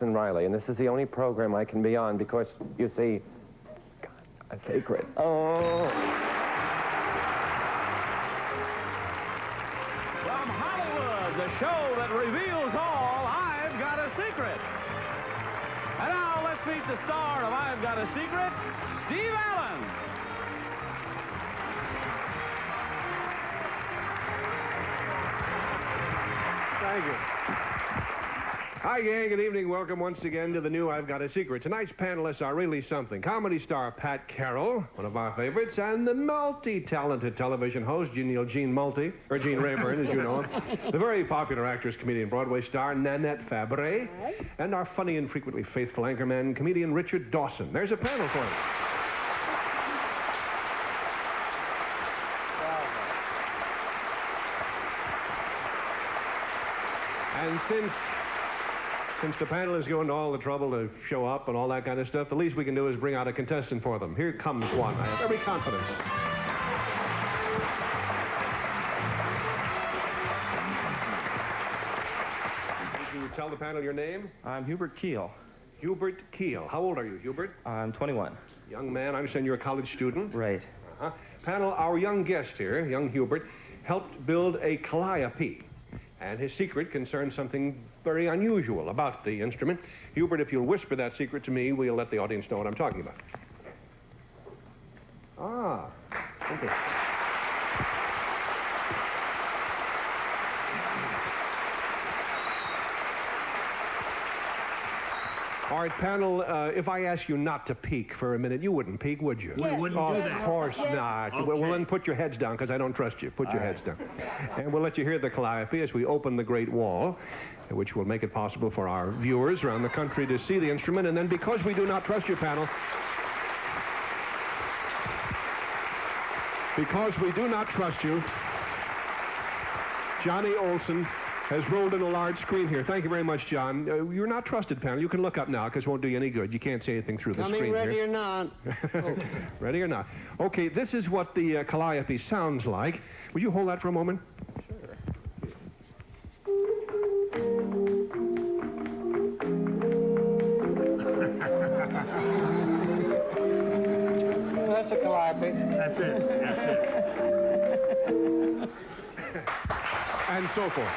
and Reilly, and this is the only program I can be on because, you see, God, a secret. Oh. From Hollywood, the show that reveals all, I've Got a Secret. And now let's meet the star of I've Got a Secret, Steve Allen. Thank you. Hi, gang. Good evening. Welcome once again to the new I've Got a Secret. Tonight's panelists are really something. Comedy star Pat Carroll, one of our favorites, and the multi-talented television host, Gene Rayburn, as you know him. The very popular actress, comedian, Broadway star, Nanette Fabre, and our funny and frequently faithful anchorman, comedian Richard Dawson. There's a panel for you. And since the panel is going to all the trouble to show up and all that kind of stuff, the least we can do is bring out a contestant for them. Here comes one. I have every confidence. Would you tell the panel your name? I'm Hubert Keel. Hubert Keel. How old are you, Hubert? I'm 21. Young man. I understand you're a college student. Right. Panel, our young guest here, young Hubert, helped build a calliope. And his secret concerns something very unusual about the instrument. Hubert, if you'll whisper that secret to me, we'll let the audience know what I'm talking about. Ah, okay. All right, panel, if I ask you not to peek for a minute, you wouldn't peek, would you? We wouldn't do that. Of course not. Okay. Well, then put your heads down, because I don't trust you. Put your heads down. And we'll let you hear the calliope as we open the Great Wall, which will make it possible for our viewers around the country to see the instrument. And then, because we do not trust you, panel, because we do not trust you, Johnny Olson has rolled in a large screen here. Thank you very much, John. You're not trusted, panel. You can look up now, because it won't do you any good. You can't say anything through the screen ready here. or not. Ready or not. Okay, this is what the calliope sounds like. Would you hold that for a moment? That's a calliope. That's it. That's it. And so forth.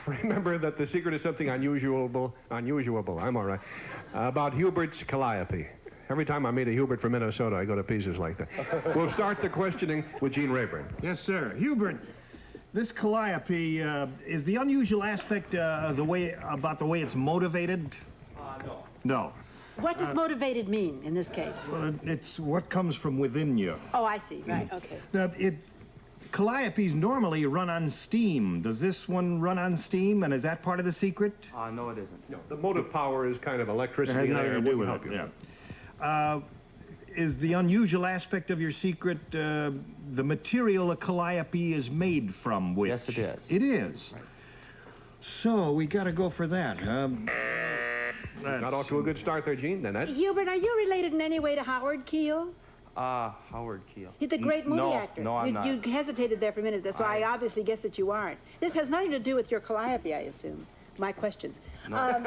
Remember that the secret is something unusual, I'm all right, about Hubert's calliope. Every time I meet a Hubert from Minnesota, I go to pieces like that. We'll start the questioning with Gene Rayburn. Yes, sir. Hubert, this calliope is the unusual aspect about the way it's motivated? No. No. What does motivated mean in this case? Well, it's what comes from within you. Oh, I see. Right. Okay. Now, calliopes normally run on steam. Does this one run on steam, and is that part of the secret? No, it isn't. No, the motive power is kind of electricity. It has and nothing air. to do with Help it, you. yeah. Is the unusual aspect of your secret the material a calliope is made from? Which? Yes, it is. It is. Right. So we got to go for that. Got off to a good start there, Gene. Nanette? Hubert, are you related in any way to Howard Keel? Howard Keel. He's a great movie actor. No, I'm not. You hesitated there for a minute, so I obviously guess that you aren't. This has nothing to do with your calliope, I assume. My questions. No.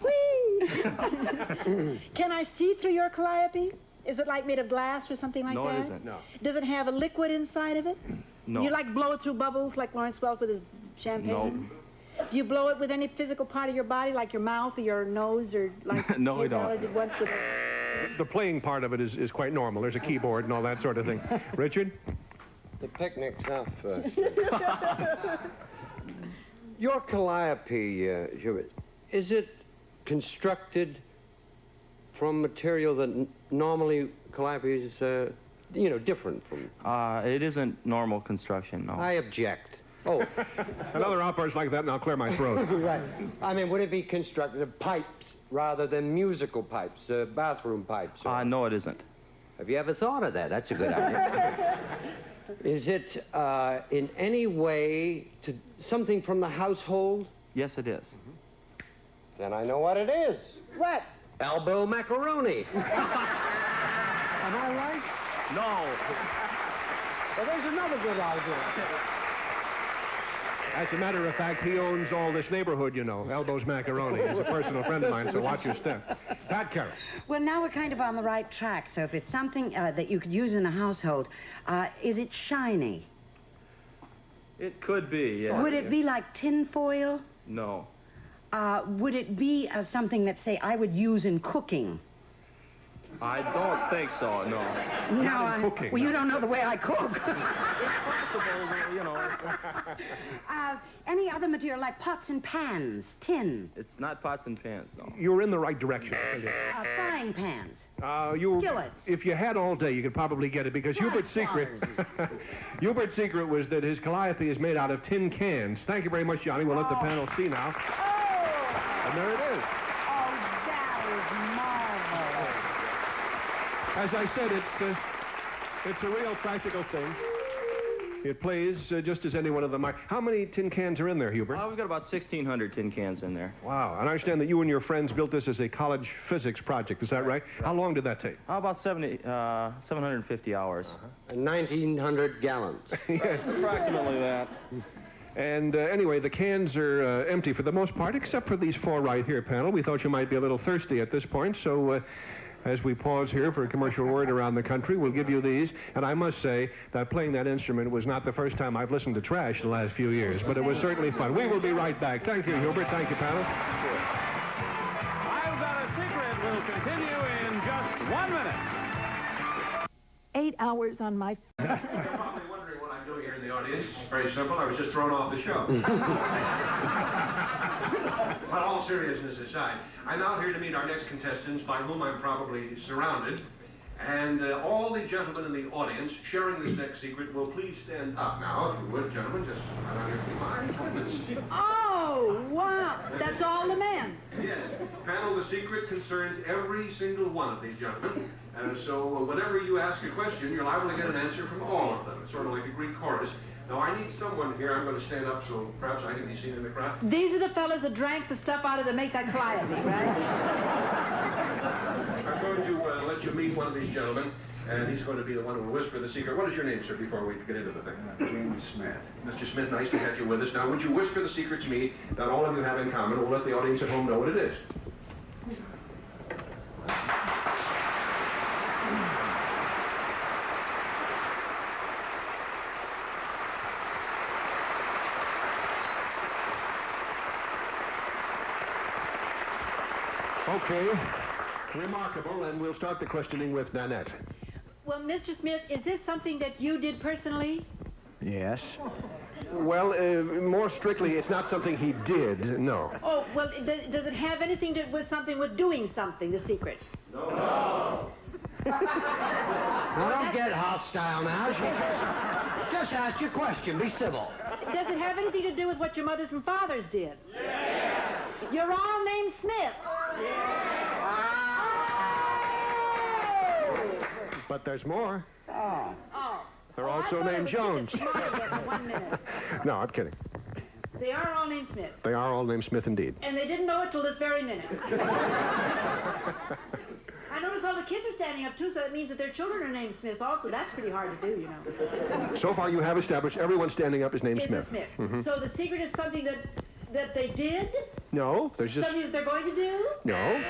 Whee! Can I see through your calliope? Is it like made of glass or something like that? No, it isn't. No. Does it have a liquid inside of it? No. Do you like blow it through bubbles like Lawrence Welk with his champagne? No. Do you blow it with any physical part of your body, like your mouth or your nose, or like No, we Kate Ballard don't. did once with... The playing part of it is quite normal. There's a keyboard and all that sort of thing. Richard? The picnic stuff. Your calliope, Hubert, is it constructed from material that normally calliopes, different from? It isn't normal construction, no. I object. Oh. Another outburst like that and I'll clear my throat. Right. I mean, would it be constructed of pipes rather than musical pipes, bathroom pipes? No, it isn't. Have you ever thought of that? That's a good idea. Is it in any way something from the household? Yes, it is. Then I know what it is. What? Elbow macaroni. Am I right? No. Well, there's another good idea. As a matter of fact, he owns all this neighborhood, you know. Elbows Macaroni. He's a personal friend of mine, so watch your step. Pat Carroll. Well, now we're kind of on the right track. So if it's something that you could use in a household, is it shiny? It could be, yeah. Would it be like tin foil? No. Would it be something that, say, I would use in cooking? I don't think so, no. Not in cooking, Well, you no. don't know the way I cook. It's possible, you know. Any other material, like pots and pans, tin, It's not pots and pans, no. You're in the right direction. frying pans. Skillets. If you had all day, you could probably get it because Hubert's secret, Hubert's secret was that his calliope is made out of tin cans. Thank you very much, Johnny. We'll let the panel see now. And there it is. Oh, that is marvelous. As I said, it's a real practical thing. It plays just as any one of them might. How many tin cans are in there, Hubert? We've got about 1,600 tin cans in there. Wow. And I understand that you and your friends built this as a college physics project. Is that right? How long did that take? About 750 hours. 1,900 gallons. Yes. Approximately that. And anyway, the cans are empty for the most part, except for these four right here, panel. We thought you might be a little thirsty at this point, so as we pause here for a commercial word around the country, we'll give you these. And I must say that playing that instrument was not the first time I've listened to trash the last few years, but it was certainly fun. We will be right back. Thank you, Hubert. Thank you, panel. I've Got a Secret will continue in just 1 minute. 8 hours on my... You're probably wondering what I'm doing here in the audience. It's very simple. I was just thrown off the show. But all seriousness aside, I'm out here to meet our next contestants, by whom I'm probably surrounded. And all the gentlemen in the audience sharing this next secret will please stand up now, if you would, gentlemen. Just right on your feet. My goodness. Oh, wow. That's all the men. Yes. Panel, the secret concerns every single one of these gentlemen. And so whenever you ask a question, you're liable to get an answer from all of them. It's sort of like a Greek chorus. Now, I need someone here. I'm going to stand up so perhaps I can be seen in the crowd. These are the fellas that drank the stuff out of to make that calliope, right? I'm going to let you meet one of these gentlemen, and he's going to be the one who will whisper the secret. What is your name, sir, before we get into the thing? My name is Smith. Mr. Smith, nice to have you with us. Now, would you whisper the secret to me that all of you have in common? We'll let the audience at home know what it is. Okay. Remarkable, and we'll start the questioning with Nanette. Well, Mr. Smith, is this something that you did personally? Yes. Well, more strictly, it's not something he did, no. Oh, well, does it have anything to with something with doing something, the secret? Now, don't get hostile now. Just ask your question. Be civil. Does it have anything to do with what your mothers and fathers did? Yes. You're all named Smith. But there's more. Oh. They're also named Jones. Just 1 minute. No, I'm kidding. They are all named Smith. They are all named Smith indeed. And they didn't know it till this very minute. I notice all the kids are standing up, too, so that means that their children are named Smith also. That's pretty hard to do, you know. So far, you have established everyone standing up is named It's Smith. a Smith. Mhm. So the secret is something that they did? No, there's just... Something that they're going to do? No.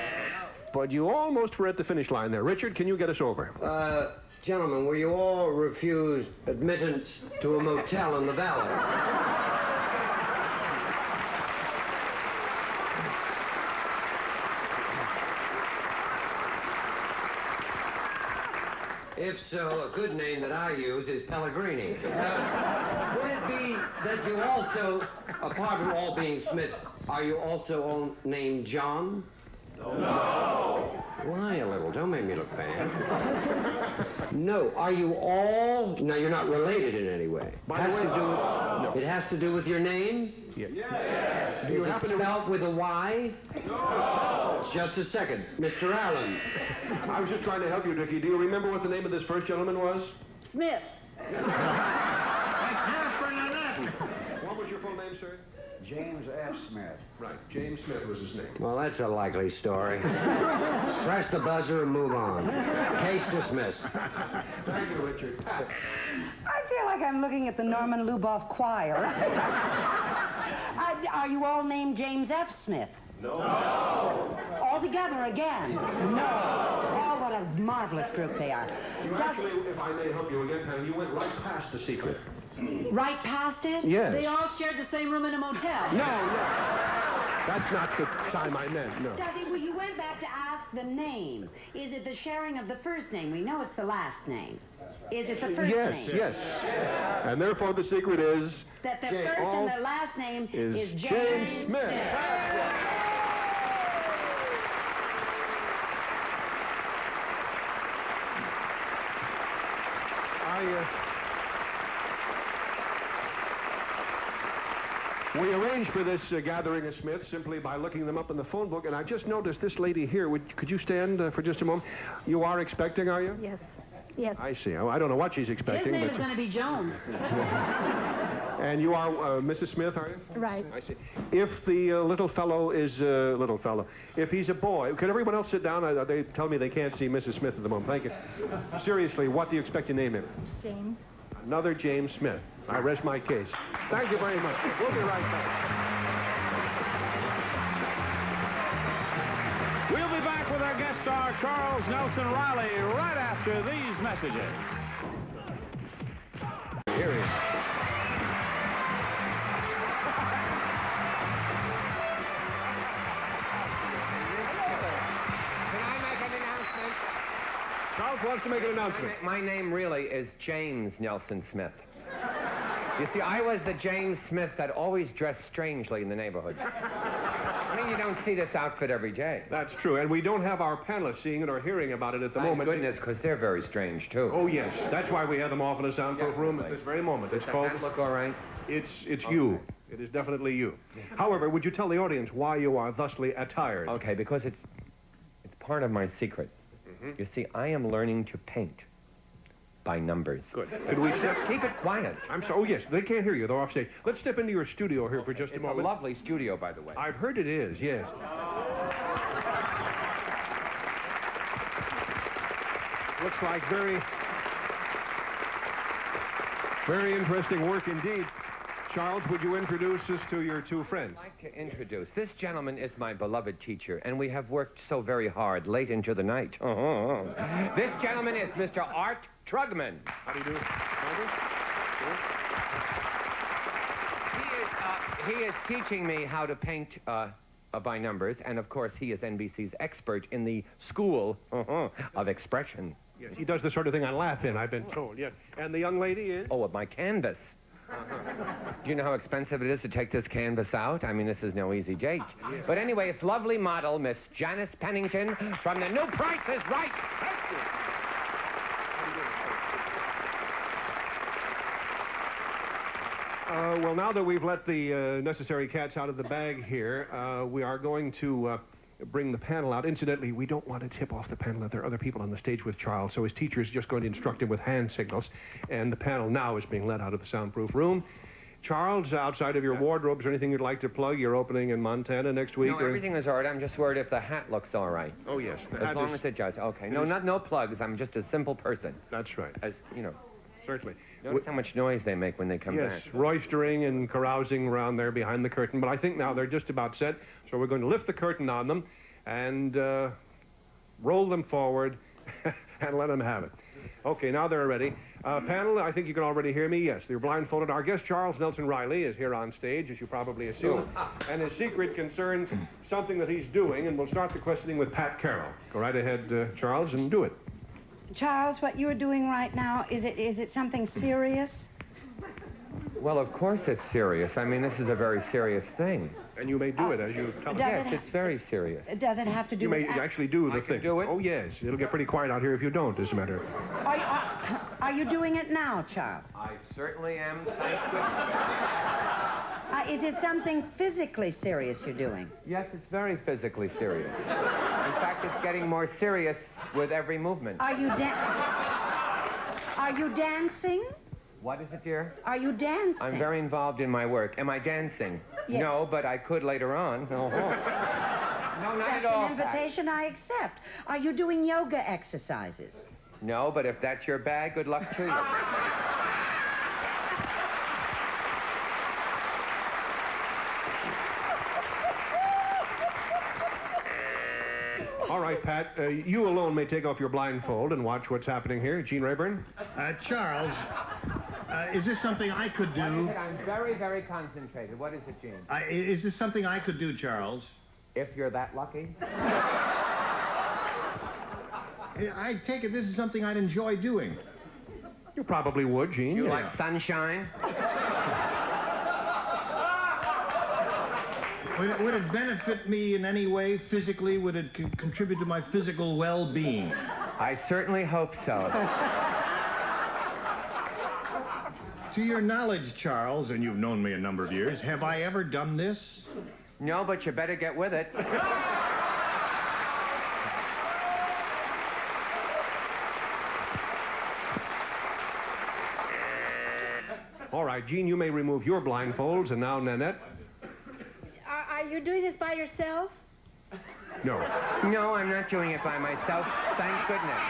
But you almost were at the finish line there. Richard, can you get us over? Gentlemen, were you all refused admittance to a motel in the valley? If so, a good name that I use is Pellegrini. Would it be that you also, apart from all being Smith, are you also all named John? No. Lie a little. Don't make me look bad. No. Are you all... Now, you're not related in any way. By the way, no. It has to do with your name? Yes. Do you happen to spelled with a Y? No. Just a second. Mr. Allen. I was just trying to help you, Dickie. Do you remember what the name of this first gentleman was? Smith. What was your full name, sir? James F. Smith. Right, James Smith was his name. Well, that's a likely story. Press the buzzer and move on. Case dismissed. Thank you, Richard. I feel like I'm looking at the Norman Luboff Choir. Are you all named James F. Smith? No. All together again? No. Oh, what a marvelous group they are. You actually, if I may help you again, Pam, you went right past the secret. Right past it? Yes. They all shared the same room in a motel. No. That's not the time I meant, no. Daddy, well, you went back to ask the name. Is it the sharing of the first name? We know it's the last name. Is it the first name? Yes. And therefore the secret is... That the first and the last name is James Smith. We arranged for this gathering of Smiths simply by looking them up in the phone book, and I just noticed this lady here. Could you stand for just a moment? You are expecting, are you? Yes. Yes. I see. I don't know what she's expecting. His name is going to be Jones. And you are Mrs. Smith, are you? Right. I see. If the little fellow is if he's a boy, could everyone else sit down? They tell me they can't see Mrs. Smith at the moment. Thank you. Seriously, what do you expect your name is? James. Another James Smith. I rest my case. Thank you very much. We'll be right back. We'll be back with our guest star, Charles Nelson Reilly, right after these messages. Here he is. Can I make an announcement? Charles wants to make an announcement. My name really is James Nelson Smith. You see, I was the James Smith that always dressed strangely in the neighborhood. I mean, you don't see this outfit every day. That's true, and we don't have our panelists seeing it or hearing about it at the moment. Thank goodness, because they're very strange, too. Oh, yes. That's why we have them off in a soundproof room at this very moment. It's called... Does that look all right? It's you. It is definitely you. However, would you tell the audience why you are thusly attired? Okay, because it's part of my secret. You see, I am learning to paint by numbers. Good. Could we step... Keep it quiet. I'm sorry. Oh, yes. They can't hear you. They're off stage. Let's step into your studio here for just a moment. It's a lovely studio, by the way. I've heard it is, yes. Looks like very interesting work indeed. Charles, would you introduce us to your two friends? I'd like to introduce. This gentleman is my beloved teacher, and we have worked so very hard late into the night. This gentleman is Mr. Art Trugman. How do you do? He is teaching me how to paint by numbers, and of course he is NBC's expert in the school of expression. Yes, he does the sort of thing I laugh in, I've been told, yes. And the young lady is? Oh, my canvas. Do you know how expensive it is to take this canvas out? I mean, this is no easy date. Yes. But anyway, it's lovely model, Miss Janice Pennington from The New Price is Right. Thank you. Well, now that we've let the necessary cats out of the bag here, we are going to bring the panel out. Incidentally, we don't want to tip off the panel that there are other people on the stage with Charles, so his teacher is just going to instruct him with hand signals, and the panel now is being let out of the soundproof room. Charles, outside of your wardrobes, or anything you'd like to plug? You're opening in Montana next week? No, everything is all right. I'm just worried if the hat looks all right. Oh, yes. As long as it does. Okay. No plugs. I'm just a simple person. That's right. As, you know. Certainly. Notice how much noise they make when they come back. Yes, roistering and carousing around there behind the curtain. But I think now they're just about set, so we're going to lift the curtain on them and roll them forward and let them have it. Okay, now they're ready. Panel, I think you can already hear me. Yes, they're blindfolded. Our guest, Charles Nelson Reilly, is here on stage, as you probably assume. And his secret concerns something that he's doing, and we'll start the questioning with Pat Carroll. Go right ahead, Charles, and do it. Charles, what you're doing right now, is it something serious? Well, of course it's serious. I mean, this is a very serious thing. And you may do it as you tell us. Yes, it's very serious. Does it have to do You with... may actually do the thing. do it? Oh, yes. It'll get pretty quiet out here if you don't, as a matter of... Are you doing it now, Charles? I certainly am. Thank goodness. Is it something physically serious you're doing? Yes, it's very physically serious. In fact, it's getting more serious with every movement. Are you dancing? What is it, dear? Are you dancing? I'm very involved in my work. Am I dancing? Yes. No, but I could later on. No, no, not That's at all. an invitation I accept. Are you doing yoga exercises? No, but if that's your bag, good luck to you. All right, Pat, you alone may take off your blindfold and watch what's happening here. Gene Rayburn? Charles, is this something I could do? I'm very, very concentrated. What is it, Gene? Is this something I could do, Charles? If you're that lucky. I take it this is something I'd enjoy doing. You probably would, Gene. You like sunshine? Would it benefit me in any way physically? Would it contribute to my physical well-being? I certainly hope so. To your knowledge, Charles, and you've known me a number of years, have I ever done this? No, but you better get with it. All right, Gene, you may remove your blindfolds, and now Nanette. Are you doing this by yourself? No. No, I'm not doing it by myself. Thank goodness.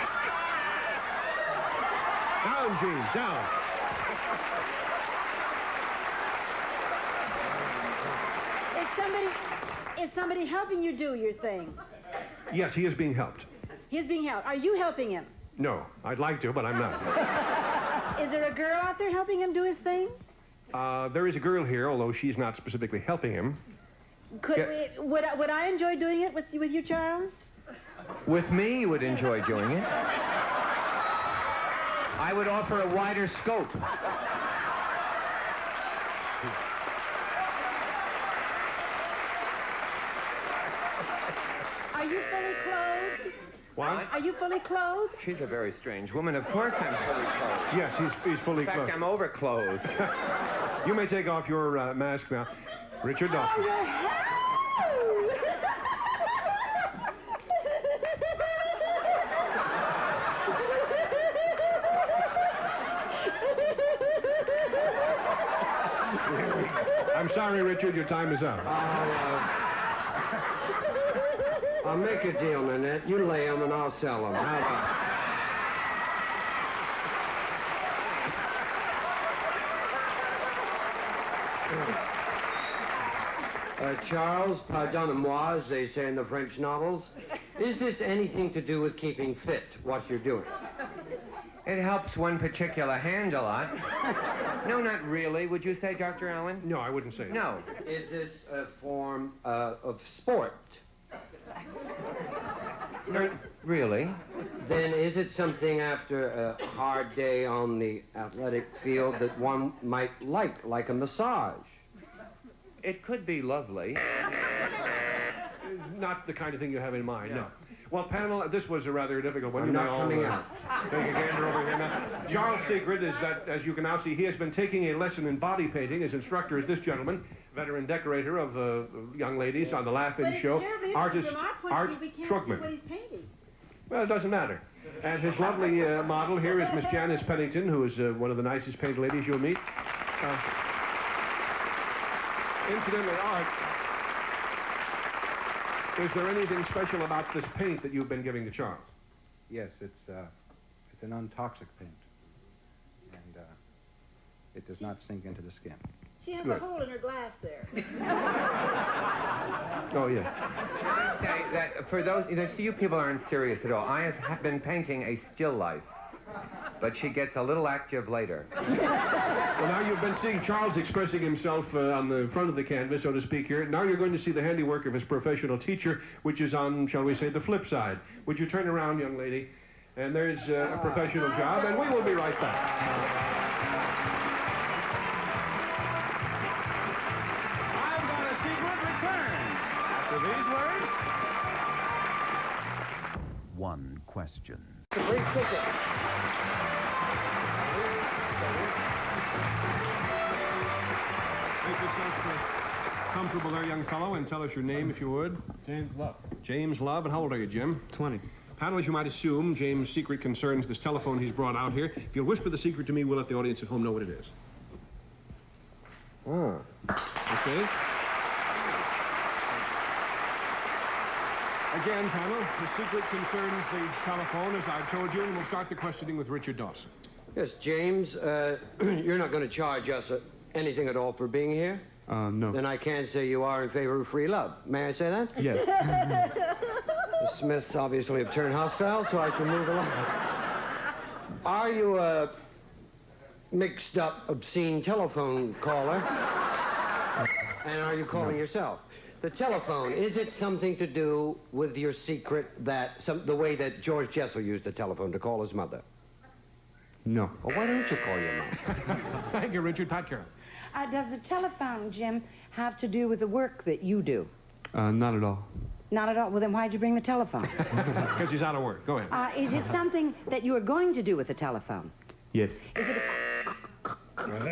Down, Gene, down. Is somebody helping you do your thing? Yes, he is being helped. He's being helped. Are you helping him? No, I'd like to, but I'm not. Is there a girl out there helping him do his thing? There is a girl here, although she's not specifically helping him. Would I enjoy doing it with you, Charles? With me, you would enjoy doing it. I would offer a wider scope. Are you fully clothed? What? Are you fully clothed? She's a very strange woman. Of course I'm fully clothed. Yes, he's fully In fact, clothed. I'm overclothed. You may take off your mask now. Richard Dawson. I'm sorry, Richard, your time is up. I'll make a deal, Nanette. You lay them and I'll sell them. How about Charles, pardonnez-moi, as they say in the French novels. Is this anything to do with keeping fit, what you're doing? It helps one particular hand a lot. No, not really. Would you say, Dr. Allen? No, I wouldn't say that. No. Is this a form of sport? Not really. Then is it something after a hard day on the athletic field that one might like a massage? It could be lovely. Not the kind of thing you have in mind, no. Well, panel, this was a rather difficult one. I'm You may not all, coming out. Take a gander over here now. Charles' secret is that, as you can now see, he has been taking a lesson in body painting. His instructor is this gentleman, veteran decorator of young ladies on the Laugh-In show, artist Art Trugman. Well, it doesn't matter. And his lovely model here is Miss Janice Pennington, who is one of the nicest painted ladies you'll meet. Incidentally, Art, is there anything special about this paint that you've been giving to Charles? Yes, it's an untoxic paint, and it does not sink into the skin. She has Good. a hole in her glass there. Oh, yeah. I say that for those, you people aren't serious at all. I have been painting a still life, but she gets a little active later. Well, now you've been seeing Charles expressing himself on the front of the canvas, so to speak, here. Now you're going to see the handiwork of his professional teacher, which is on, shall we say, the flip side. Would you turn around, young lady? And there's a professional job, and we will be right back. I've Got a Secret returns after these words. One question. Make yourself comfortable there, young fellow, and tell us your name, if you would. James Love. James Love, and how old are you, Jim? 20. Panel, as you might assume, James' secret concerns this telephone he's brought out here. If you'll whisper the secret to me, we'll let the audience at home know what it is. Oh. Okay? Again, panel, the secret concerns the telephone, as I've told you, and we'll start the questioning with Richard Dawson. Yes, James, you're not going to charge us anything at all for being here? No. Then I can't say you are in favor of free love. May I say that? Yes. The Smiths obviously have turned hostile, so I can move along. Are you a mixed-up, obscene telephone caller? And are you calling yourself? The telephone, is it something to do with your secret that, the way that George Jessel used the telephone to call his mother? No. Well, why don't you call your mom? Thank you, Richard. Pat Carroll. Does the telephone, Jim, have to do with the work that you do? Not at all. Not at all. Well, then why'd you bring the telephone? Because he's out of work. Go ahead. Is it something that you are going to do with the telephone? Yes. Is it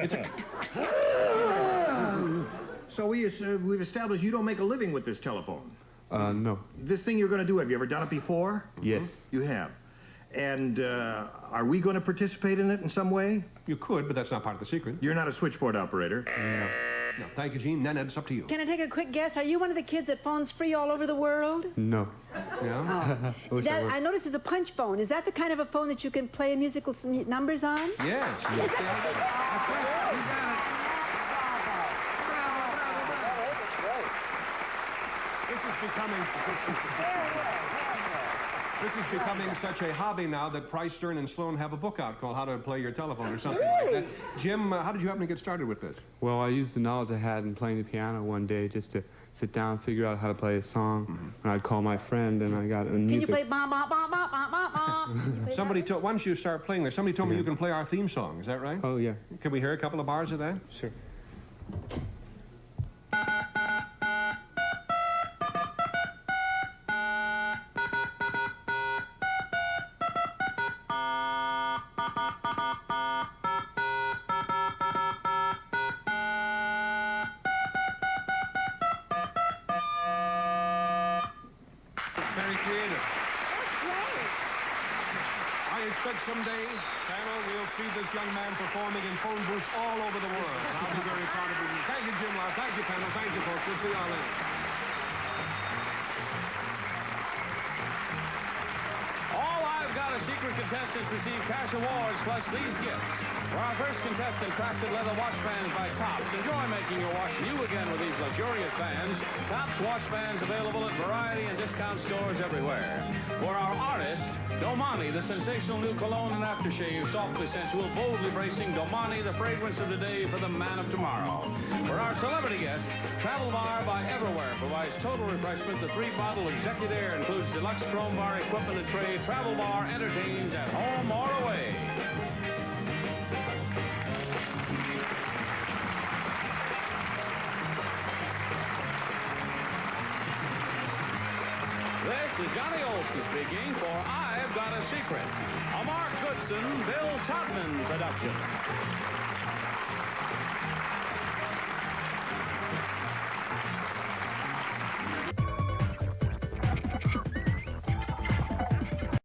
It's a... So we've established you don't make a living with this telephone. No. This thing you're going to do, have you ever done it before? Yes. You have. And are we going to participate in it in some way? You could, but that's not part of the secret. You're not a switchboard operator. No. No. Thank you, Gene. Ned, it's up to you. Can I take a quick guess? Are you one of the kids that phones free all over the world? No. Yeah? I noticed it's a punch phone. Is that the kind of a phone that you can play musical numbers on? Yes. Yes. That's right. You got it. This is becoming such a hobby now that Price, Stern, and Sloan have a book out called How to Play Your Telephone or something like that. Jim, how did you happen to get started with this? Well, I used the knowledge I had in playing the piano one day just to sit down and figure out how to play a song. And I'd call my friend, and I got a music. Can you play ba ba ba ba ba ba ba? Somebody told, once you start playing this, somebody told me you can play our theme song. Is that right? Oh, yeah. Can we hear a couple of bars of that? Sure. Very creative. I expect someday, panel, we'll see this young man performing in phone booths all over the world. I'll be very proud of him. Thank you, Jim Law. Thank you, panel. Thank you, folks. We'll see y'all later. All I've Got a Secret contestants receive cash awards plus these gifts. For our first contestant, crafted leather watch bands by Tops. Enjoy making your watch new again with these luxurious bands. Tops watch bands available at variety and discount stores everywhere. For our artist, Domani, the sensational new cologne and aftershave, softly sensual, boldly bracing. Domani, the fragrance of the day for the man of tomorrow. For our celebrity guest, Travel Bar by Everywhere provides total refreshment. The 3-bottle Executive includes deluxe chrome bar equipment and tray. Travel Bar entertains at home or away. This is Johnny Olson speaking for I've Got a Secret, a Mark Goodson, Bill Todman production.